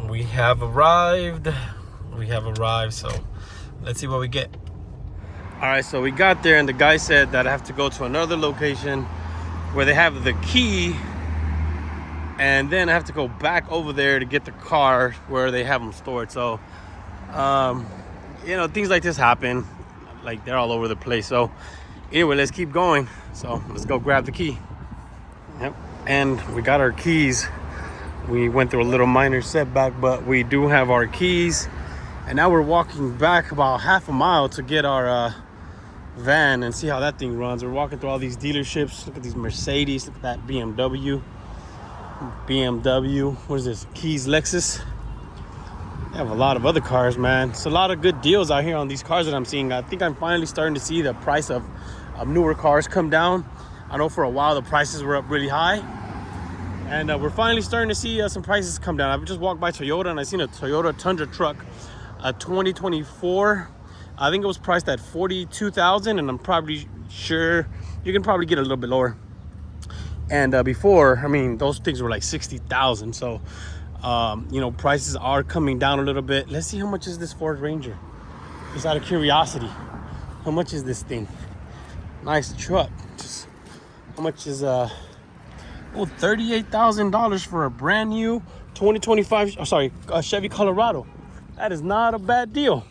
We have arrived. So let's see what we get. All right, so we got there and the guy said that I have to go to another location where they have the key, and then I have to go back over there to get the car where they have them stored. So things like this happen, like they're all over the place. So anyway, let's keep going. So let's go grab the key. Yep, and we got our keys. We went through a little minor setback, but we do have our keys. And now we're walking back about half a mile to get our van and see how that thing runs. We're walking through all these dealerships. Look at these Mercedes. Look at that BMW. What is this? Keys, Lexus. They have a lot of other cars, man. It's a lot of good deals out here on these cars that I'm seeing. I think I'm finally starting to see the price of newer cars come down. I know for a while the prices were up really high. And we're finally starting to see some prices come down. I've just walked by Toyota and I seen a Toyota Tundra truck, a 2024. I think it was priced at $42,000, and I'm probably sure you can probably get a little bit lower. And before, I mean, those things were like $60,000. So, prices are coming down a little bit. Let's see how much is this Ford Ranger. Just out of curiosity, how much is this thing? Nice truck. Just how much is $38,000 for a brand new 2025 Chevy Colorado. That is not a bad deal.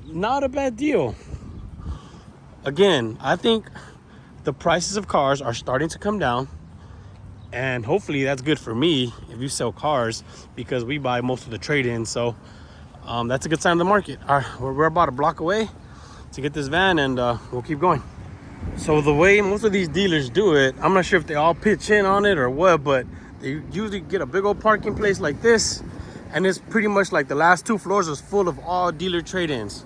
Not a bad deal. Again, I think the prices of cars are starting to come down, and hopefully that's good for me if you sell cars, because we buy most of the trade-ins. So that's a good sign of the market. All right, we're about a block away to get this van, and we'll keep going. So the way most of these dealers do it, I'm not sure if they all pitch in on it or what, but they usually get a big old parking place like this, and it's pretty much like the last 2 floors is full of all dealer trade-ins.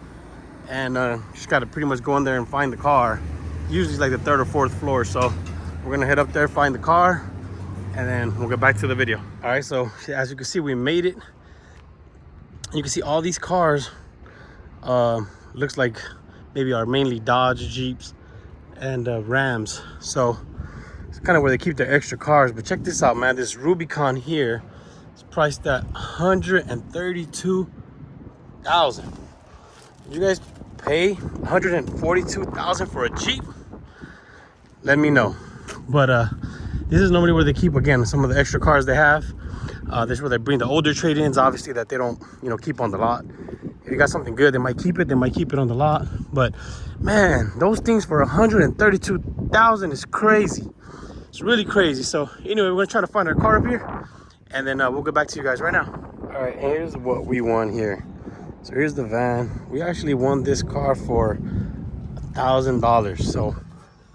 And you just got to pretty much go in there and find the car. Usually it's like the 3rd or 4th floor. So we're gonna head up there, find the car, and then we'll get back to the video. All right, so as you can see, we made it. You can see all these cars looks like maybe are mainly Dodge, Jeeps, and Rams. So it's kind of where they keep their extra cars. But check this out, man. This Rubicon here is priced at $132,000. Did you guys pay $142,000 for a Jeep? Let me know. But this is normally where they keep, again, some of the extra cars they have. This is where they bring the older trade-ins, obviously, that they don't keep on the lot. If you got something good, they might keep it on the lot. But man, those things for $132,000 is crazy. It's really crazy. So anyway, we're gonna try to find our car up here, and then we'll get back to you guys right now. All right, here's what we won here. So here's the van. We actually won this car for $1,000. So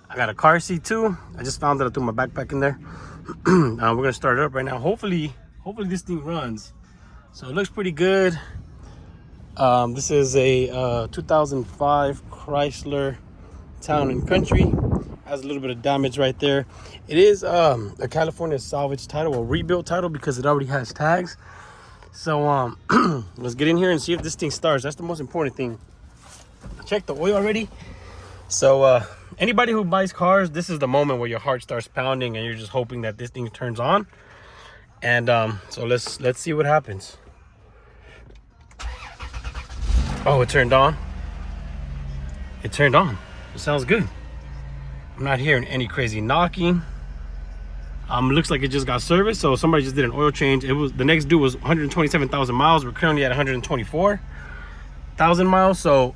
I got a car seat too. I just found that I threw my backpack in there. We're gonna start it up right now. Hopefully this thing runs. So it looks pretty good. This is a 2005 Chrysler Town and Country. Has a little bit of damage right there. It is a California salvage title, or rebuilt title, because it already has tags. So let's get in here and see if this thing starts. That's the most important thing. Check the oil already. So anybody who buys cars, this is the moment where your heart starts pounding and you're just hoping that this thing turns on. And so let's see what happens. Oh, it turned on. It turned on. It sounds good. I'm not hearing any crazy knocking. Looks like it just got serviced, so somebody just did an oil change. It was, the next due was 127,000 miles. We're currently at 124,000 miles, so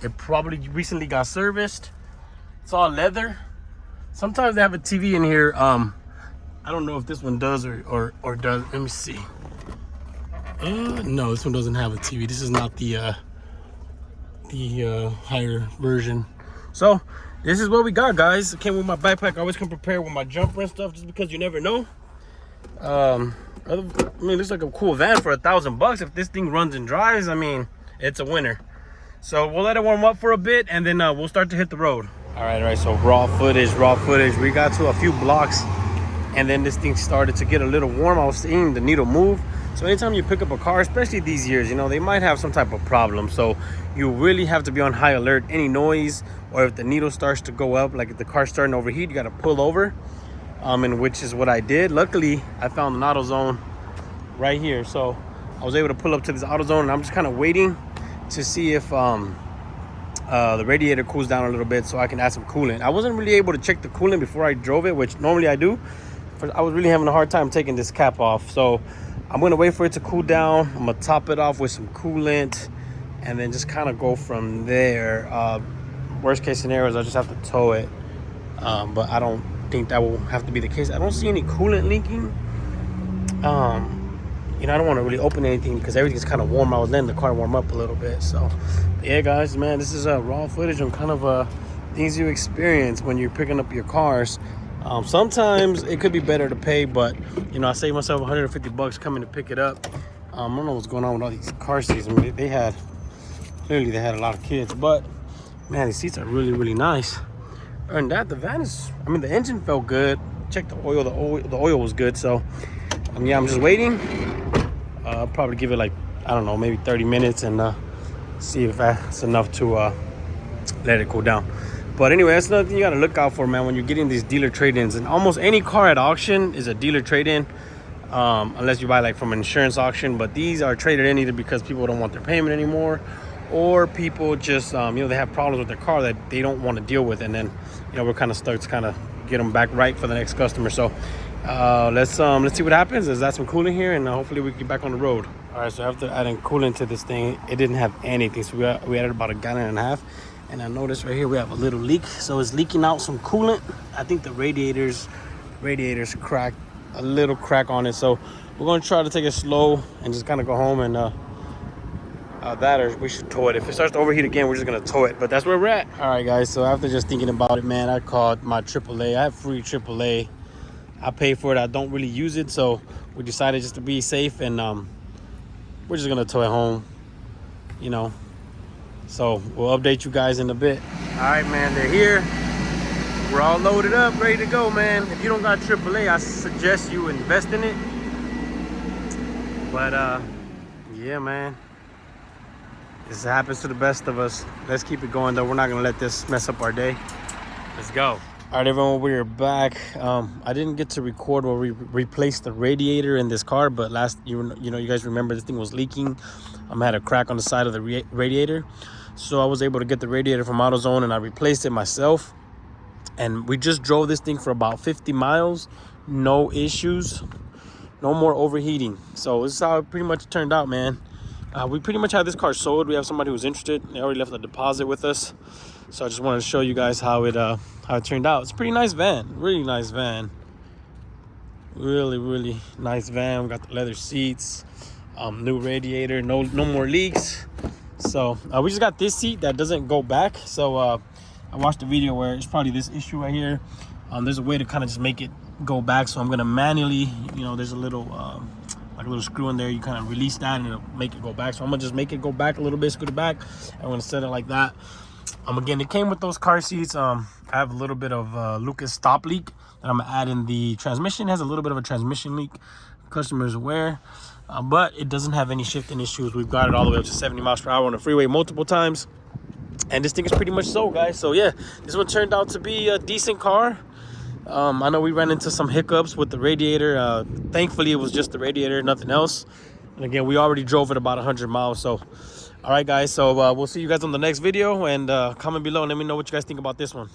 it probably recently got serviced. It's all leather. Sometimes they have a TV in here. I don't know if this one does or does. Let me see. No, this one doesn't have a TV. This is not the higher version. So this is what we got, guys. I came with my backpack. I always come prepared with my jumper and stuff, just because you never know. I mean, it looks like a cool van for $1,000. If this thing runs and drives, I mean, it's a winner. So we'll let it warm up for a bit, and then we'll start to hit the road. All right. So raw footage. We got to a few blocks, and then this thing started to get a little warm. I was seeing the needle move. So anytime you pick up a car, especially these years, they might have some type of problem. So you really have to be on high alert. Any noise, or if the needle starts to go up, like if the car's starting to overheat, you got to pull over, and which is what I did. Luckily, I found an AutoZone right here. So I was able to pull up to this AutoZone, and I'm just kind of waiting to see if the radiator cools down a little bit so I can add some coolant. I wasn't really able to check the coolant before I drove it, which normally I do. I was really having a hard time taking this cap off. So I'm gonna wait for it to cool down. I'm gonna top it off with some coolant and then just kind of go from there. Worst case scenario is I just have to tow it. But I don't think that will have to be the case. I don't see any coolant leaking. You know, I don't want to really open anything because everything's kind of warm. I was letting the car warm up a little bit. So yeah, guys, man, this is raw footage on kind of things you experience when you're picking up your cars. Sometimes it could be better to pay, but you know, I saved myself 150 bucks coming to pick it up. I don't know what's going on with all these car seats. I mean, clearly they had a lot of kids, but man, these seats are really, really nice. And that the van is, I mean, the engine felt good. Check the oil. The oil was good. So yeah, I'm just waiting. I'll probably give it like, I don't know, maybe 30 minutes and see if that's enough to let it cool down. But anyway, that's another thing you got to look out for, man, when you're getting these dealer trade-ins. And almost any car at auction is a dealer trade-in, unless you buy like from an insurance auction. But these are traded in either because people don't want their payment anymore, or people just, you know, they have problems with their car that they don't want to deal with. And then, you know, we're kind of stuck to kind of get them back right for the next customer. So let's see what happens. Let's add some coolant here, and hopefully we can get back on the road. All right, so after adding coolant to this thing, it didn't have anything. So we added about 1.5 gallons. And I noticed right here we have a little leak. So it's leaking out some coolant. I think the radiators cracked, a little crack on it. So we're gonna try to take it slow and just kind of go home and that, or we should tow it. If it starts to overheat again, we're just gonna tow it. But that's where we're at. All right, guys, so after just thinking about it, man, I called my AAA. I have free AAA. I pay for it. I don't really use it, so we decided just to be safe, and we're just gonna tow it home, you know. So we'll update you guys in a bit. All right, man, they're here. We're all loaded up, ready to go, man. If you don't got AAA, I suggest you invest in it. But yeah, man, this happens to the best of us. Let's keep it going, though. We're not gonna let this mess up our day. Let's go. All right, everyone, we're back. I didn't get to record where we replaced the radiator in this car, but you guys remember this thing was leaking. I had a crack on the side of the radiator. So I was able to get the radiator from AutoZone, and I replaced it myself. And we just drove this thing for about 50 miles. No issues, no more overheating. So this is how it pretty much turned out, man. We pretty much had this car sold. We have somebody who's interested. They already left a deposit with us. So I just wanted to show you guys how it turned out. It's a pretty nice van, really nice van. Really, really nice van. We got the leather seats, new radiator, no more leaks. So we just got this seat that doesn't go back. So I watched a video where it's probably this issue right here. There's a way to kind of just make it go back. So I'm gonna manually, you know, there's a little like a little screw in there. You kind of release that and it'll make it go back. So I'm gonna just make it go back a little bit, scoot it back. I'm gonna set it like that. Again, it came with those car seats. I have a little bit of Lucas stop leak that I'm gonna add in the transmission. It has a little bit of a transmission leak. Customer's aware, but it doesn't have any shifting issues. We've got it all the way up to 70 miles per hour on the freeway multiple times, and this thing is pretty much sold, guys. So yeah, this one turned out to be a decent car. I know we ran into some hiccups with the radiator. Thankfully, it was just the radiator, nothing else. And again, we already drove it about 100 miles. So all right, guys, so we'll see you guys on the next video, and comment below and let me know what you guys think about this one.